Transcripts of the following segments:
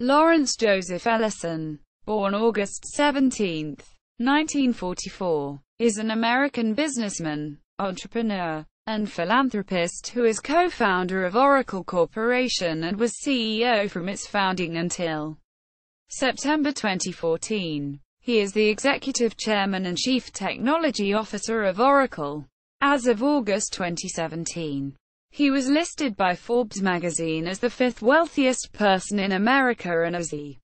Lawrence Joseph Ellison, born August 17, 1944, is an American businessman, entrepreneur, and philanthropist who is co-founder of Oracle Corporation and was CEO from its founding until September 2014. He is the executive chairman and chief technology officer of Oracle. As of August 2017, he was listed by Forbes magazine as the fifth-wealthiest person in America and as the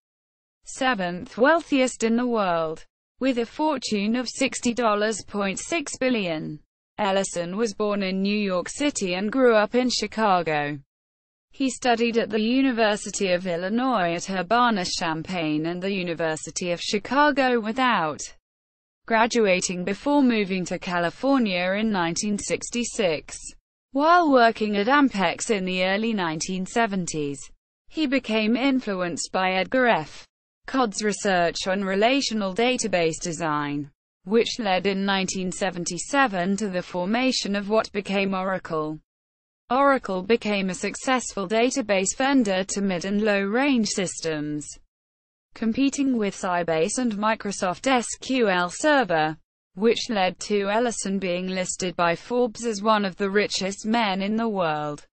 seventh-wealthiest in the world, with a fortune of $60.6 billion. Ellison was born in New York City and grew up in Chicago. He studied at the University of Illinois at Urbana, Champaign and the University of Chicago without graduating before moving to California in 1966. While working at Ampex in the early 1970s, he became influenced by Edgar F. Codd's research on relational database design, which led in 1977 to the formation of what became Oracle. Oracle became a successful database vendor to mid- and low-range systems, competing with Sybase and Microsoft SQL Server, which led to Ellison being listed by Forbes as one of the richest men in the world.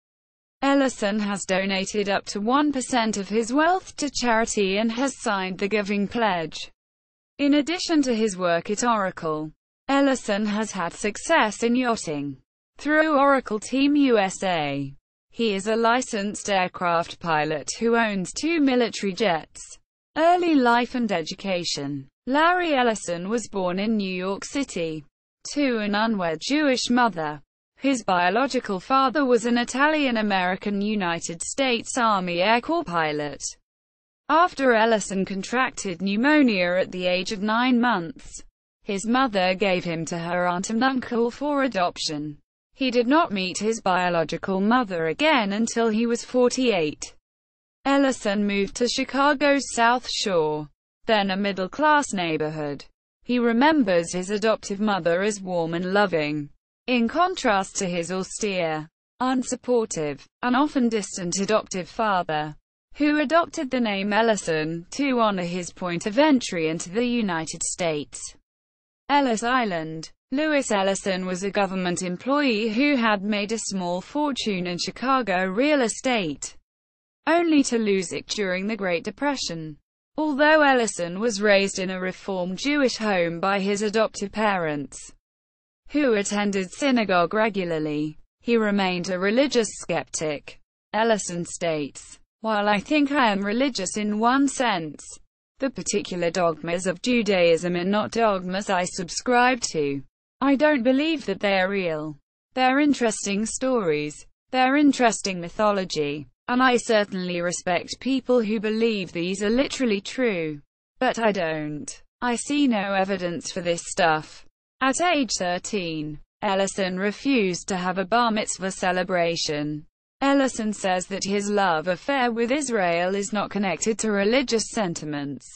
Ellison has donated up to 1% of his wealth to charity and has signed the Giving Pledge. In addition to his work at Oracle, Ellison has had success in yachting through Oracle Team USA. He is a licensed aircraft pilot who owns 2 military jets. Early life and education. Larry Ellison was born in New York City to an unwed Jewish mother. His biological father was an Italian-American United States Army Air Corps pilot. After Ellison contracted pneumonia at the age of 9 months, his mother gave him to her aunt and uncle for adoption. He did not meet his biological mother again until he was 48. Ellison moved to Chicago's South Shore, then a middle-class neighborhood. He remembers his adoptive mother as warm and loving, in contrast to his austere, unsupportive, and often distant adoptive father, who adopted the name Ellison to honor his point of entry into the United States. Ellis Island. Lewis Ellison was a government employee who had made a small fortune in Chicago real estate, only to lose it during the Great Depression. Although Ellison was raised in a Reform Jewish home by his adoptive parents, who attended synagogue regularly, he remained a religious skeptic. Ellison states, "While I think I am religious in one sense, the particular dogmas of Judaism are not dogmas I subscribe to. I don't believe that they are real. They're interesting stories. They're interesting mythology. And I certainly respect people who believe these are literally true. But I don't. I see no evidence for this stuff." At age 13, Ellison refused to have a bar mitzvah celebration. Ellison says that his love affair with Israel is not connected to religious sentiments,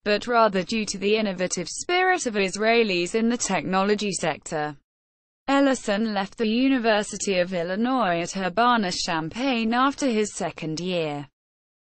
but rather due to the innovative spirit of Israelis in the technology sector. Ellison left the University of Illinois at Urbana-Champaign after his second year,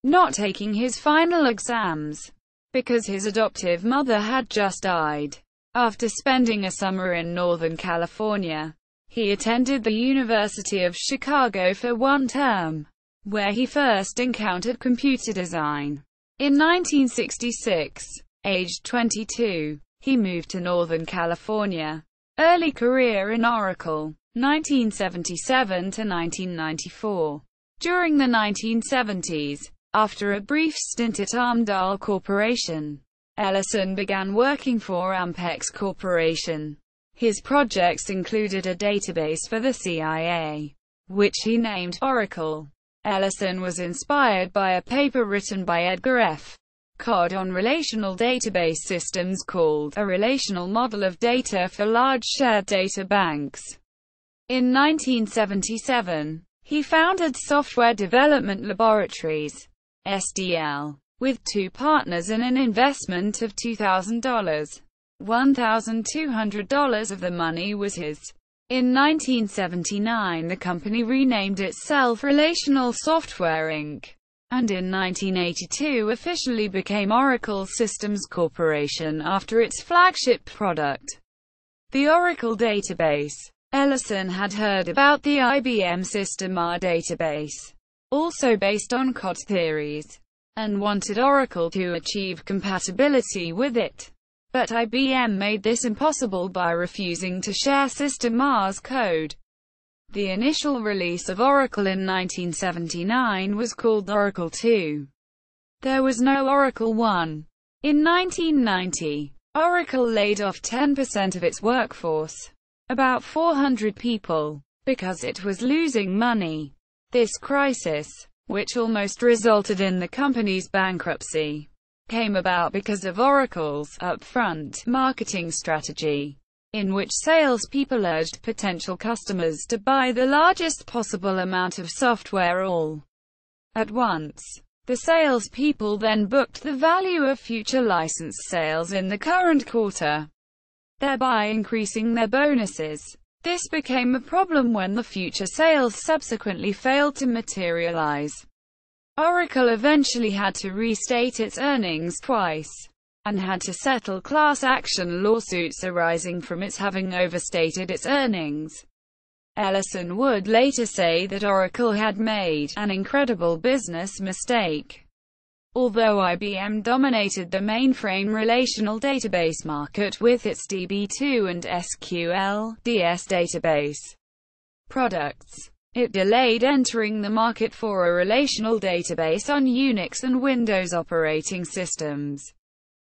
not taking his final exams, because his adoptive mother had just died. After spending a summer in Northern California, he attended the University of Chicago for one term, where he first encountered computer design. In 1966, aged 22, he moved to Northern California. Early career in Oracle, 1977 to 1994. During the 1970s, after a brief stint at Amdahl Corporation, Ellison began working for Ampex Corporation. His projects included a database for the CIA, which he named Oracle. Ellison was inspired by a paper written by Edgar F. Codd on relational database systems called A Relational Model of Data for Large Shared Data Banks. In 1977, he founded Software Development Laboratories, SDL, with 2 partners and an investment of $2,000. $1,200 of the money was his. In 1979, the company renamed itself Relational Software Inc. and in 1982 officially became Oracle Systems Corporation after its flagship product, the Oracle database. Ellison had heard about the IBM System R database, also based on COD theories, and wanted Oracle to achieve compatibility with it. But IBM made this impossible by refusing to share System R's code. The initial release of Oracle in 1979 was called Oracle 2. There was no Oracle 1. In 1990, Oracle laid off 10% of its workforce, about 400 people, because it was losing money. This crisis, which almost resulted in the company's bankruptcy, came about because of Oracle's upfront marketing strategy, in which salespeople urged potential customers to buy the largest possible amount of software all at once. The salespeople then booked the value of future license sales in the current quarter, thereby increasing their bonuses. This became a problem when the future sales subsequently failed to materialize. Oracle eventually had to restate its earnings twice, and had to settle class action lawsuits arising from its having overstated its earnings. Ellison would later say that Oracle had made an incredible business mistake. Although IBM dominated the mainframe relational database market with its DB2 and SQL/DS database products, it delayed entering the market for a relational database on Unix and Windows operating systems.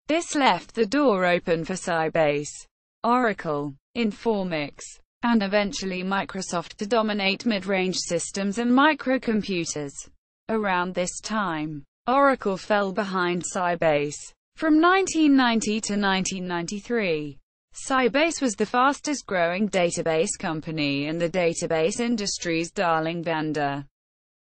This left the door open for Sybase, Oracle, Informix, and eventually Microsoft to dominate mid-range systems and microcomputers. Around this time, Oracle fell behind Sybase. From 1990 to 1993, Sybase was the fastest-growing database company and the database industry's darling vendor,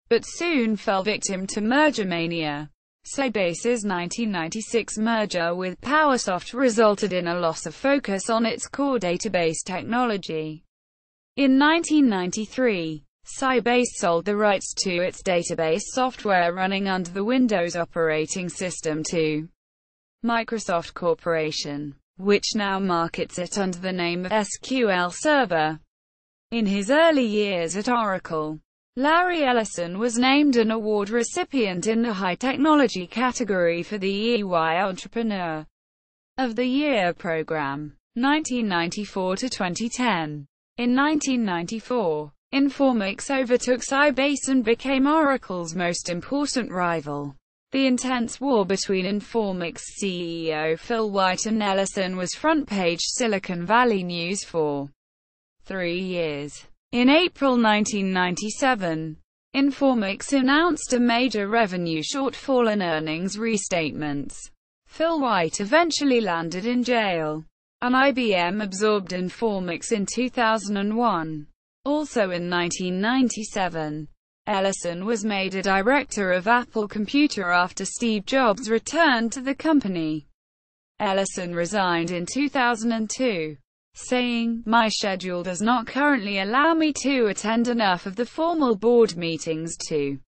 but soon fell victim to merger mania. Sybase's 1996 merger with PowerSoft resulted in a loss of focus on its core database technology. In 1993, Sybase sold the rights to its database software running under the Windows operating system to Microsoft Corporation, which now markets it under the name of SQL Server. In his early years at Oracle, Larry Ellison was named an award recipient in the high technology category for the EY Entrepreneur of the Year program, 1994 to 2010. In 1994, Informix overtook Sybase and became Oracle's most important rival. The intense war between Informix CEO Phil White and Ellison was front-page Silicon Valley news for 3 years. In April 1997, Informix announced a major revenue shortfall and earnings restatements. Phil White eventually landed in jail, and IBM absorbed Informix in 2001. Also in 1997, Ellison was made a director of Apple Computer after Steve Jobs returned to the company. Ellison resigned in 2002, saying, "My schedule does not currently allow me to attend enough of the formal board meetings to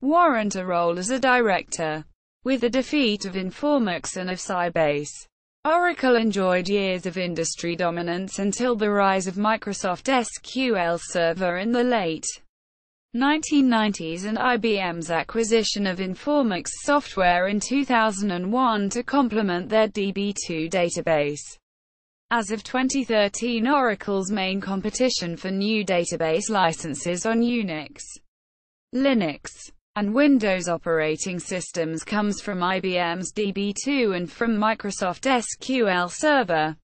warrant a role as a director." With the defeat of Informix and of Sybase, Oracle enjoyed years of industry dominance until the rise of Microsoft SQL Server in the late 1990s and IBM's acquisition of Informix software in 2001 to complement their DB2 database. As of 2013, Oracle's main competition for new database licenses on Unix, Linux, and Windows operating systems comes from IBM's DB2 and from Microsoft SQL Server,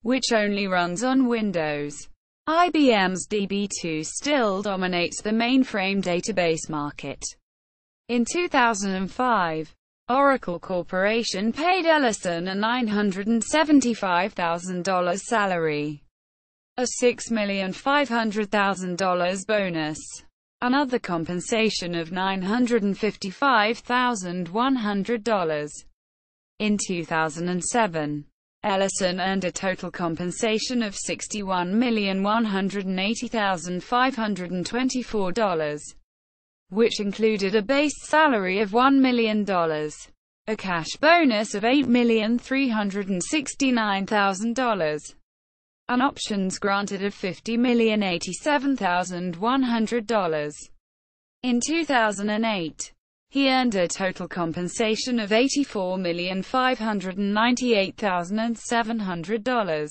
which only runs on Windows. IBM's DB2 still dominates the mainframe database market. In 2005, Oracle Corporation paid Ellison a $975,000 salary, a $6,500,000 bonus, and other compensation of $955,100. In 2007, Ellison earned a total compensation of $61,180,524. which included a base salary of $1 million, a cash bonus of $8,369,000, and options granted of $50,087,100. In 2008, he earned a total compensation of $84,598,700,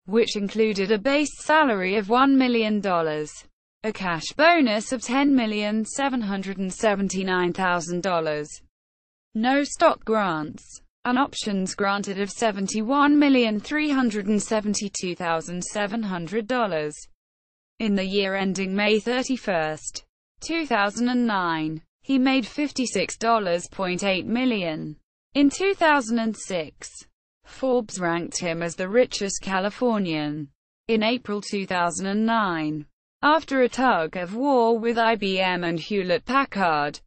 which included a base salary of $1 million, a cash bonus of $10,779,000, no stock grants, and options granted of $71,372,700. In the year ending May 31, 2009, he made $56.8 million. In 2006, Forbes ranked him as the richest Californian. In April 2009, after a tug-of-war with IBM and Hewlett-Packard,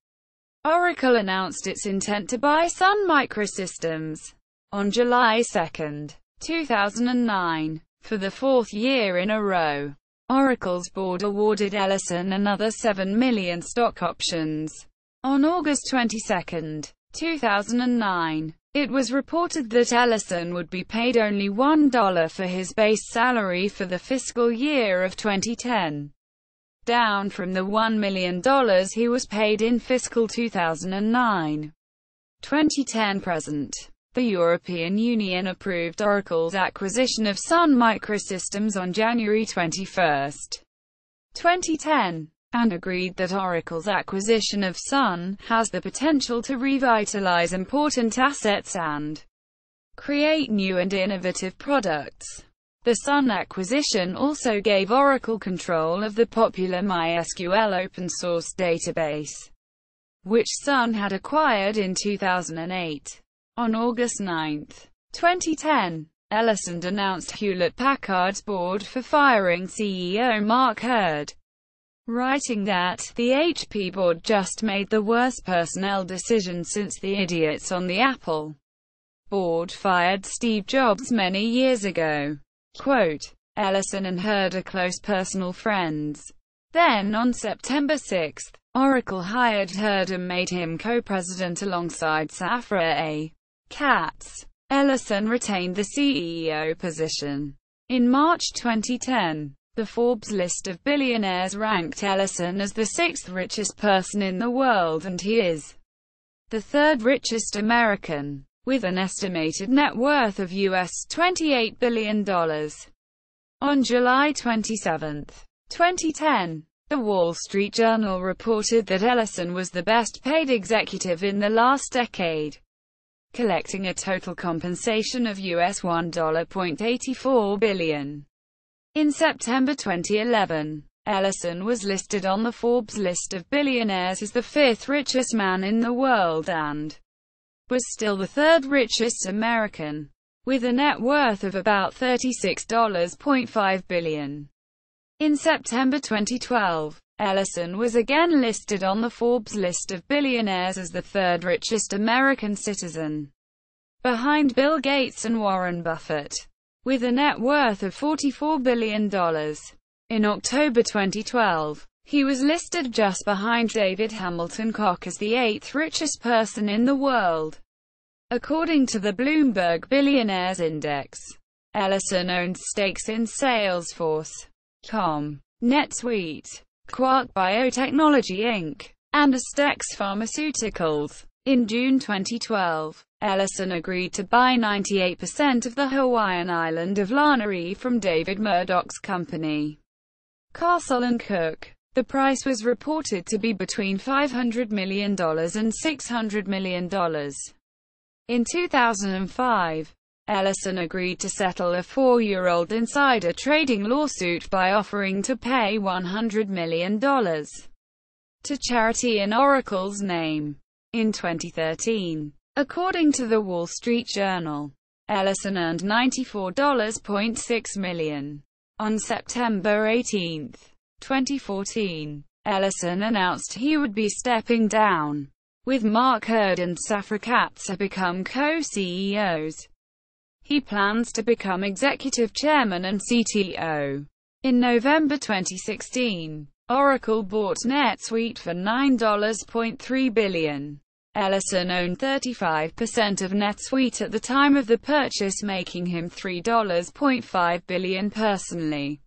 Oracle announced its intent to buy Sun Microsystems. On July 2, 2009, for the fourth year in a row, Oracle's board awarded Ellison another 7 million stock options. On August 22, 2009, it was reported that Ellison would be paid only $1 for his base salary for the fiscal year of 2010, down from the $1 million he was paid in fiscal 2009. 2010 present. The European Union approved Oracle's acquisition of Sun Microsystems on January 21, 2010, and agreed that Oracle's acquisition of Sun has the potential to revitalize important assets and create new and innovative products. The Sun acquisition also gave Oracle control of the popular MySQL open-source database, which Sun had acquired in 2008. On August 9, 2010, Ellison denounced Hewlett-Packard's board for firing CEO Mark Hurd, writing that, "The HP board just made the worst personnel decision since the idiots on the Apple board fired Steve Jobs many years ago." Quote, Ellison and Hurd are close personal friends. Then on September 6, Oracle hired Hurd and made him co-president alongside Safra A. Katz. Ellison retained the CEO position. In March 2010, the Forbes list of billionaires ranked Ellison as the sixth richest person in the world, and he is the third richest American, with an estimated net worth of US $28 billion. On July 27, 2010, The Wall Street Journal reported that Ellison was the best-paid executive in the last decade, collecting a total compensation of US $1.84 billion. In September 2011, Ellison was listed on the Forbes list of billionaires as the fifth richest man in the world and was still the third richest American, with a net worth of about $36.5 billion. In September 2012, Ellison was again listed on the Forbes list of billionaires as the third richest American citizen, behind Bill Gates and Warren Buffett, with a net worth of $44 billion. In October 2012, he was listed just behind David Hamilton Koch as the eighth richest person in the world, according to the Bloomberg Billionaires Index. Ellison owns stakes in Salesforce.com, NetSuite, Quark Biotechnology Inc., and Astex Pharmaceuticals. In June 2012, Ellison agreed to buy 98% of the Hawaiian island of Lanai from David Murdoch's company, Castle & Cooke. The price was reported to be between $500 million and $600 million. In 2005, Ellison agreed to settle a 4-year-old insider trading lawsuit by offering to pay $100 million to charity in Oracle's name. In 2013, according to the Wall Street Journal, Ellison earned $94.6 million. On September 18, 2014, Ellison announced he would be stepping down, with Mark Hurd and Safra Katz to become co-CEOs. He plans to become executive chairman and CTO. In November 2016, Oracle bought NetSuite for $9.3 billion. Ellison owned 35% of NetSuite at the time of the purchase, making him $3.5 billion personally.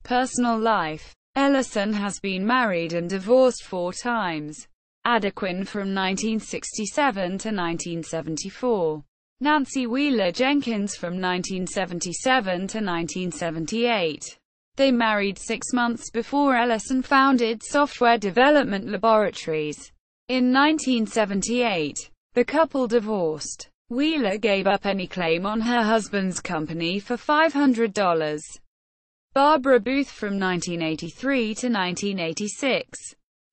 Personal life. Ellison has been married and divorced 4 times. Adequin from 1967 to 1974. Nancy Wheeler Jenkins from 1977 to 1978. They married 6 months before Ellison founded Software Development Laboratories. In 1978, the couple divorced. Wheeler gave up any claim on her husband's company for $500. Barbara Booth from 1983 to 1986.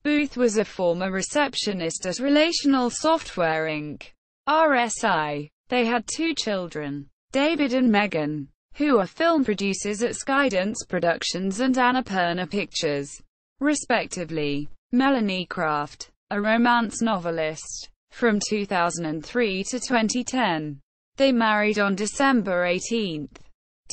Booth was a former receptionist at Relational Software Inc. (RSI). They had 2 children, David and Megan, who are film producers at Skydance Productions and Annapurna Pictures, respectively. Melanie Kraft, a romance novelist. From 2003 to 2010. They married on December 18,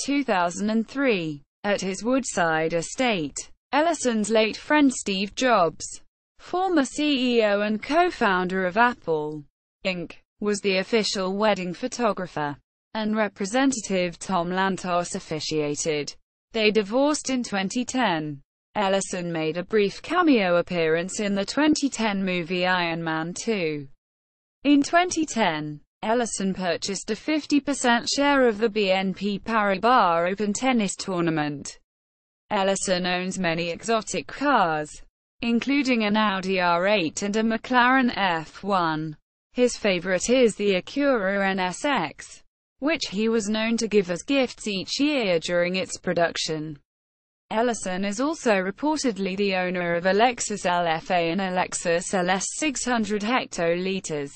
2003, at his Woodside estate. Ellison's late friend Steve Jobs, former CEO and co-founder of Apple, Inc., was the official wedding photographer, and Representative Tom Lantos officiated. They divorced in 2010. Ellison made a brief cameo appearance in the 2010 movie Iron Man 2. In 2010, Ellison purchased a 50% share of the BNP Paribas Open tennis tournament. Ellison owns many exotic cars, including an Audi R8 and a McLaren F1. His favorite is the Acura NSX, which he was known to give as gifts each year during its production. Ellison is also reportedly the owner of a Lexus LFA and a Lexus LS 600 hectoliters.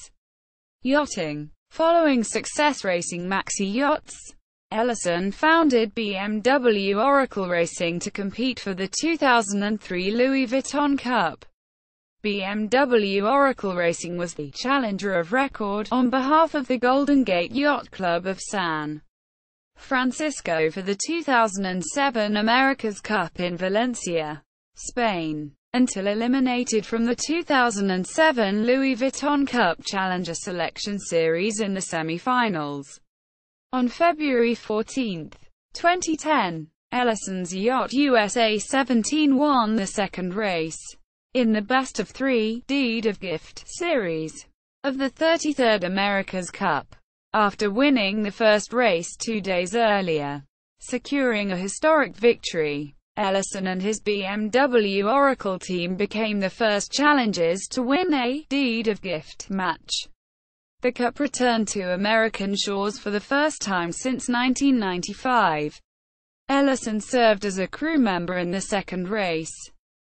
Yachting. Following success racing maxi yachts, Ellison founded BMW Oracle Racing to compete for the 2003 Louis Vuitton Cup. BMW Oracle Racing was the challenger of record on behalf of the Golden Gate Yacht Club of San Francisco for the 2007 America's Cup in Valencia, Spain, until eliminated from the 2007 Louis Vuitton Cup Challenger Selection Series in the semi-finals. On February 14, 2010, Ellison's Yacht USA 17 won the second race in the Best of 3 Deed of Gift series of the 33rd America's Cup, after winning the first race 2 days earlier, securing a historic victory. Ellison and his BMW Oracle team became the first challengers to win a Deed of Gift match. The Cup returned to American shores for the first time since 1995. Ellison served as a crew member in the second race.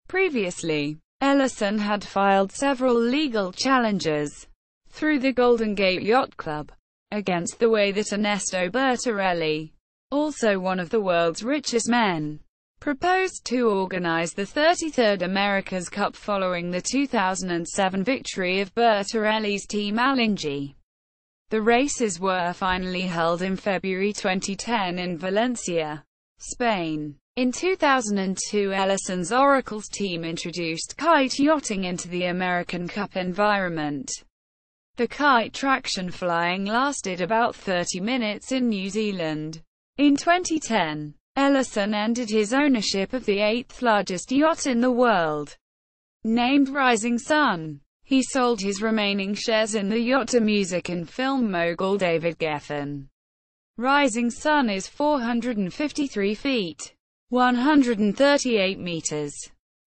Previously, Ellison had filed several legal challenges through the Golden Gate Yacht Club against the way that Ernesto Bertarelli, also one of the world's richest men, proposed to organize the 33rd America's Cup following the 2007 victory of Bertarelli's team Alinghi. The races were finally held in February 2010 in Valencia, Spain. In 2002, Ellison's Oracle's team introduced kite yachting into the American Cup environment. The kite traction flying lasted about 30 minutes in New Zealand. In 2010, Ellison ended his ownership of the 8th largest yacht in the world, named Rising Sun. He sold his remaining shares in the yacht to music and film mogul David Geffen. Rising Sun is 453 feet, 138 meters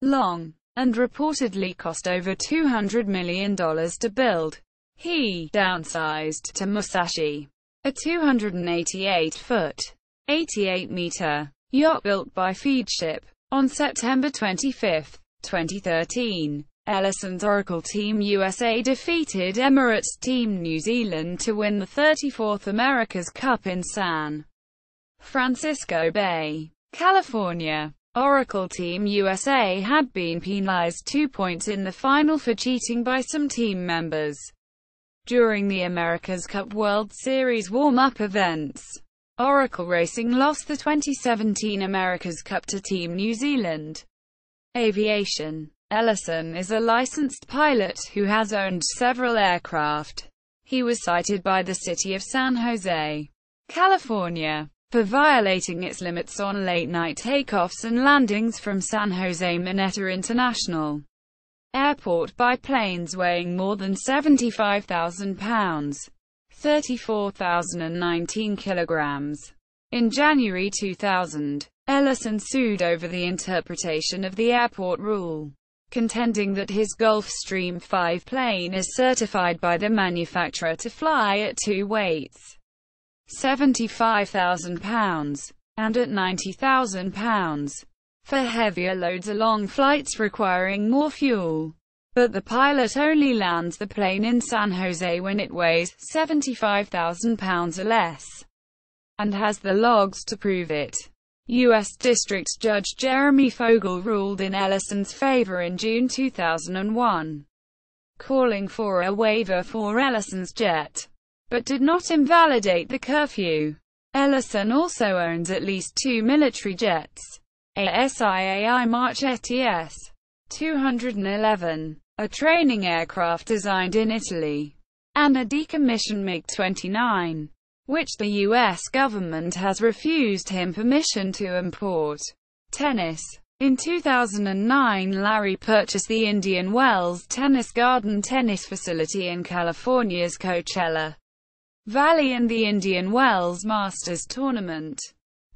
long, and reportedly cost over $200 million to build. He downsized to Musashi, a 288-foot, 88-meter yacht built by Feedship. On September 25, 2013, Ellison's Oracle Team USA defeated Emirates Team New Zealand to win the 34th America's Cup in San Francisco Bay, California. Oracle Team USA had been penalized 2 points in the final for cheating by some team members during the America's Cup World Series warm-up events. Oracle Racing lost the 2017 America's Cup to Team New Zealand. Aviation. Ellison is a licensed pilot who has owned several aircraft. He was cited by the city of San Jose, California, for violating its limits on late-night takeoffs and landings from San Jose Mineta International Airport by planes weighing more than 75,000 pounds, 34,019 kilograms. In January 2000, Ellison sued over the interpretation of the airport rule, contending that his Gulfstream 5 plane is certified by the manufacturer to fly at two weights, 75,000 pounds, and at 90,000 pounds, for heavier loads along flights requiring more fuel. But the pilot only lands the plane in San Jose when it weighs 75,000 pounds or less, and has the logs to prove it. U.S. District Judge Jeremy Fogel ruled in Ellison's favor in June 2001, calling for a waiver for Ellison's jet, but did not invalidate the curfew. Ellison also owns at least two military jets, a SIAI March ETS 211, a training aircraft designed in Italy, and a decommissioned MiG-29, which the U.S. government has refused him permission to import. Tennis. In 2009, Larry purchased the Indian Wells Tennis Garden tennis facility in California's Coachella Valley and the Indian Wells Masters Tournament,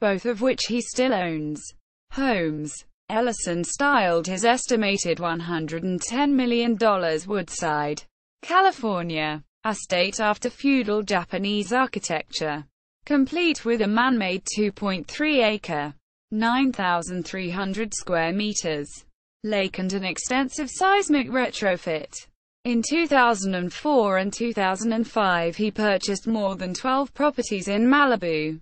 both of which he still owns. Homes. Ellison styled his estimated $110 million Woodside, California, estate after feudal Japanese architecture, complete with a man-made 2.3-acre, 9,300 square meters, lake and an extensive seismic retrofit. In 2004 and 2005 he purchased more than 12 properties in Malibu,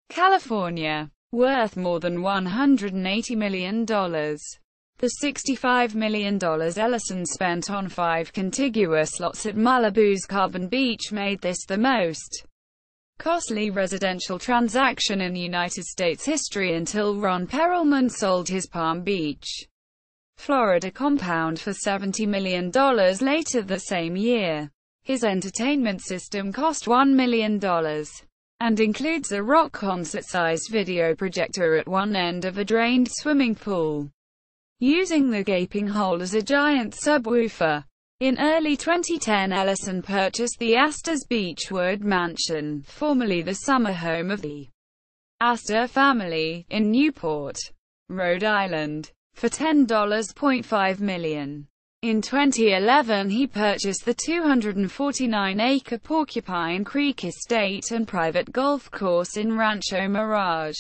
California, worth more than $180 million. The $65 million Ellison spent on 5 contiguous lots at Malibu's Carbon Beach made this the most costly residential transaction in United States history until Ron Perelman sold his Palm Beach, Florida compound for $70 million later the same year. His entertainment system cost $1 million. And includes a rock concert-sized video projector at one end of a drained swimming pool, using the gaping hole as a giant subwoofer. In early 2010, Ellison purchased the Astor's Beechwood Mansion, formerly the summer home of the Astor family, in Newport, Rhode Island, for $10.5 million. In 2011 he purchased the 249-acre Porcupine Creek Estate and private golf course in Rancho Mirage,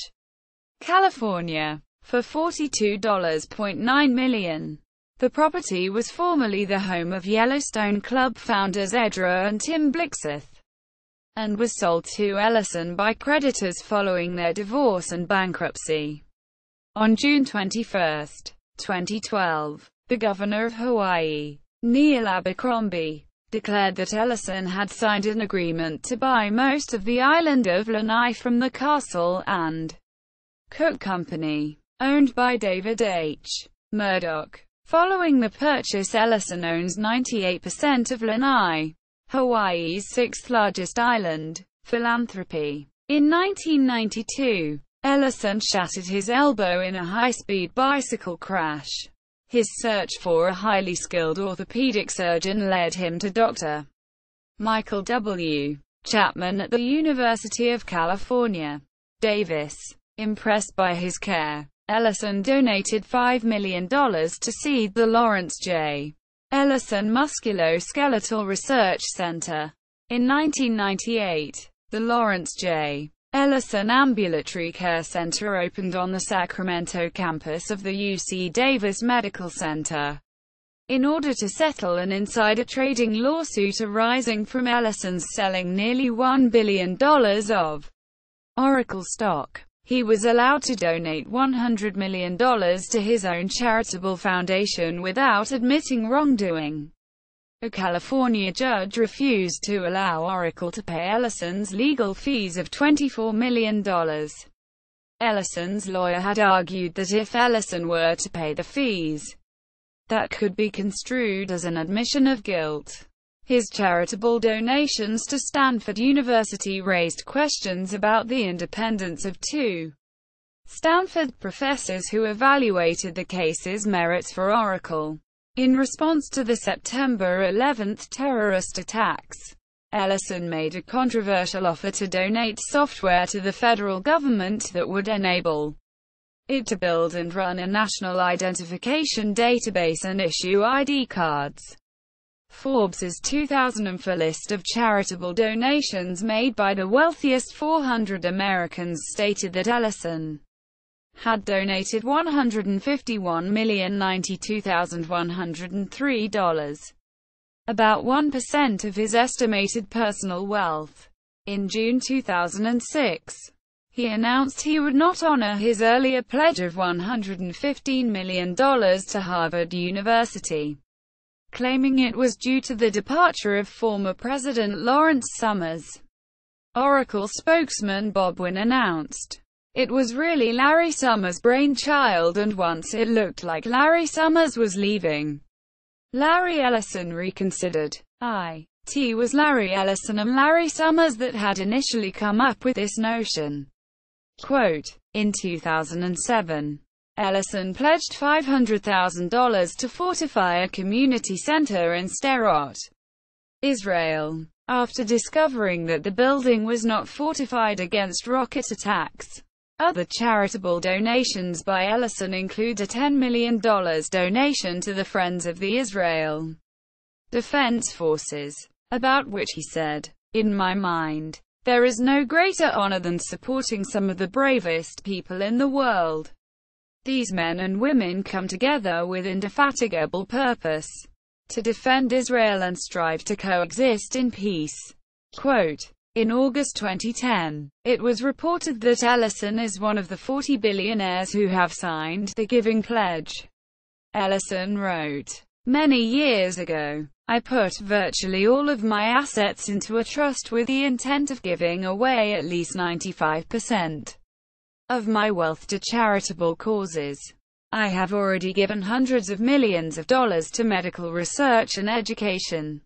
California, for $42.9 million. The property was formerly the home of Yellowstone Club founders Edgar and Tim Blixith, and was sold to Ellison by creditors following their divorce and bankruptcy. On June 21, 2012, the governor of Hawaii, Neil Abercrombie, declared that Ellison had signed an agreement to buy most of the island of Lanai from the Castle and Cook Company, owned by David H. Murdoch. Following the purchase, Ellison owns 98% of Lanai, Hawaii's sixth-largest island. Philanthropy. In 1992, Ellison shattered his elbow in a high-speed bicycle crash. His search for a highly skilled orthopedic surgeon led him to Dr. Michael W. Chapman at the University of California, Davis. Impressed by his care, Ellison donated $5 million to seed the Lawrence J. Ellison Musculoskeletal Research Center. In 1998, the Lawrence J. Ellison Ambulatory Care Center opened on the Sacramento campus of the UC Davis Medical Center. In order to settle an insider trading lawsuit arising from Ellison's selling nearly $1 billion of Oracle stock, he was allowed to donate $100 million to his own charitable foundation without admitting wrongdoing. A California judge refused to allow Oracle to pay Ellison's legal fees of $24 million. Ellison's lawyer had argued that if Ellison were to pay the fees, that could be construed as an admission of guilt. His charitable donations to Stanford University raised questions about the independence of two Stanford professors who evaluated the case's merits for Oracle. In response to the September 11 terrorist attacks, Ellison made a controversial offer to donate software to the federal government that would enable it to build and run a national identification database and issue ID cards. Forbes' 2004 list of charitable donations made by the wealthiest 400 Americans stated that Ellison had donated $151,092,103, about 1% of his estimated personal wealth. In June 2006, he announced he would not honor his earlier pledge of $115 million to Harvard University, claiming it was due to the departure of former President Lawrence Summers. Oracle spokesman Bob Wynn announced, "It was really Larry Summers' brainchild, and once it looked like Larry Summers was leaving, Larry Ellison reconsidered. It was Larry Ellison and Larry Summers that had initially come up with this notion." Quote, in 2007, Ellison pledged $500,000 to fortify a community center in Sderot, Israel, after discovering that the building was not fortified against rocket attacks. Other charitable donations by Ellison include a $10 million donation to the Friends of the Israel Defense Forces, about which he said, "In my mind, there is no greater honor than supporting some of the bravest people in the world. These men and women come together with indefatigable purpose to defend Israel and strive to coexist in peace." Quote, in August 2010, it was reported that Ellison is one of the 40 billionaires who have signed the Giving Pledge. Ellison wrote, "Many years ago, I put virtually all of my assets into a trust with the intent of giving away at least 95% of my wealth to charitable causes. I have already given hundreds of millions of dollars to medical research and education,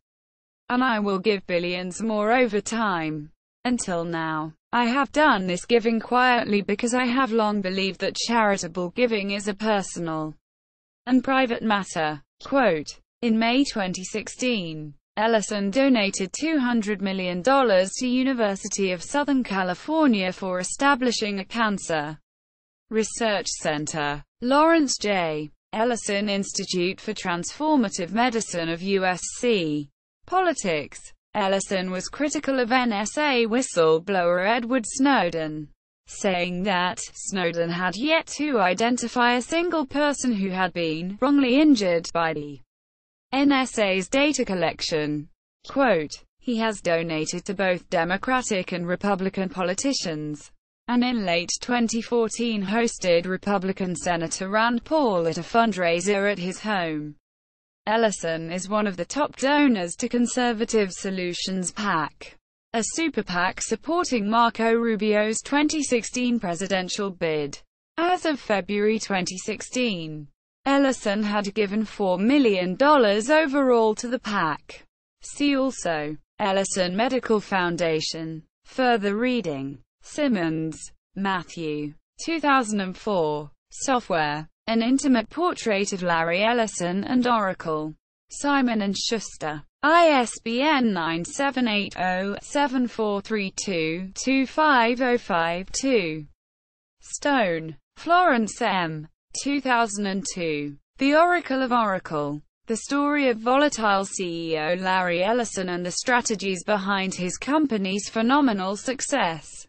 and I will give billions more over time. Until now, I have done this giving quietly because I have long believed that charitable giving is a personal and private matter." Quote, in May 2016, Ellison donated $200 million to University of Southern California for establishing a cancer research center. Lawrence J. Ellison Institute for Transformative Medicine of USC. Politics. Ellison was critical of NSA whistleblower Edward Snowden, saying that Snowden had yet to identify a single person who had been wrongly injured by the NSA's data collection. Quote, he has donated to both Democratic and Republican politicians, and in late 2014 hosted Republican Senator Rand Paul at a fundraiser at his home. Ellison is one of the top donors to Conservative Solutions PAC, a super PAC supporting Marco Rubio's 2016 presidential bid. As of February 2016, Ellison had given $4 million overall to the PAC. See also, Ellison Medical Foundation. Further reading. Simmons, Matthew. 2004. Software. An Intimate Portrait of Larry Ellison and Oracle. Simon & Schuster. ISBN 978-0-7432-25052. Stone, Florence M. 2002. The Oracle of Oracle. The story of volatile CEO Larry Ellison and the strategies behind his company's phenomenal success.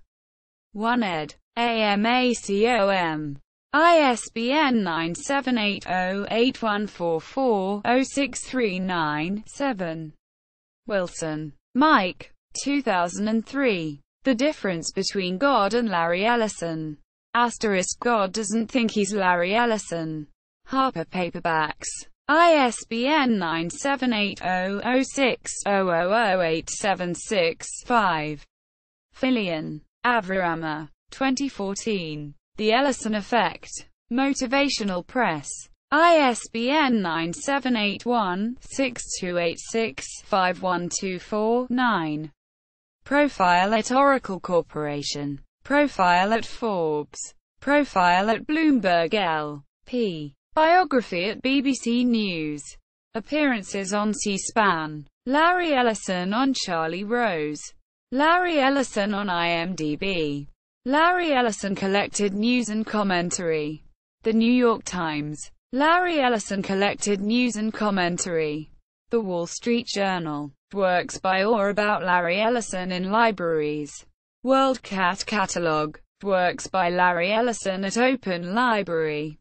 1 ed. AMACOM. ISBN 978-0-8144-0639-7. Wilson, Mike. 2003. The Difference Between God and Larry Ellison. Asterisk God doesn't think he's Larry Ellison. Harper Paperbacks. ISBN 978-0-06-000876-5. Filion, Avrahama. 2014. The Ellison Effect. Motivational Press. ISBN 978-1-6286-5124-9. Profile at Oracle Corporation. Profile at Forbes. Profile at Bloomberg L.P. Biography at BBC News. Appearances on C-SPAN. Larry Ellison on Charlie Rose. Larry Ellison on IMDb. Larry Ellison collected news and commentary. The New York Times. Larry Ellison collected news and commentary. The Wall Street Journal. Works by or about Larry Ellison in libraries. WorldCat Catalog. Works by Larry Ellison at Open Library.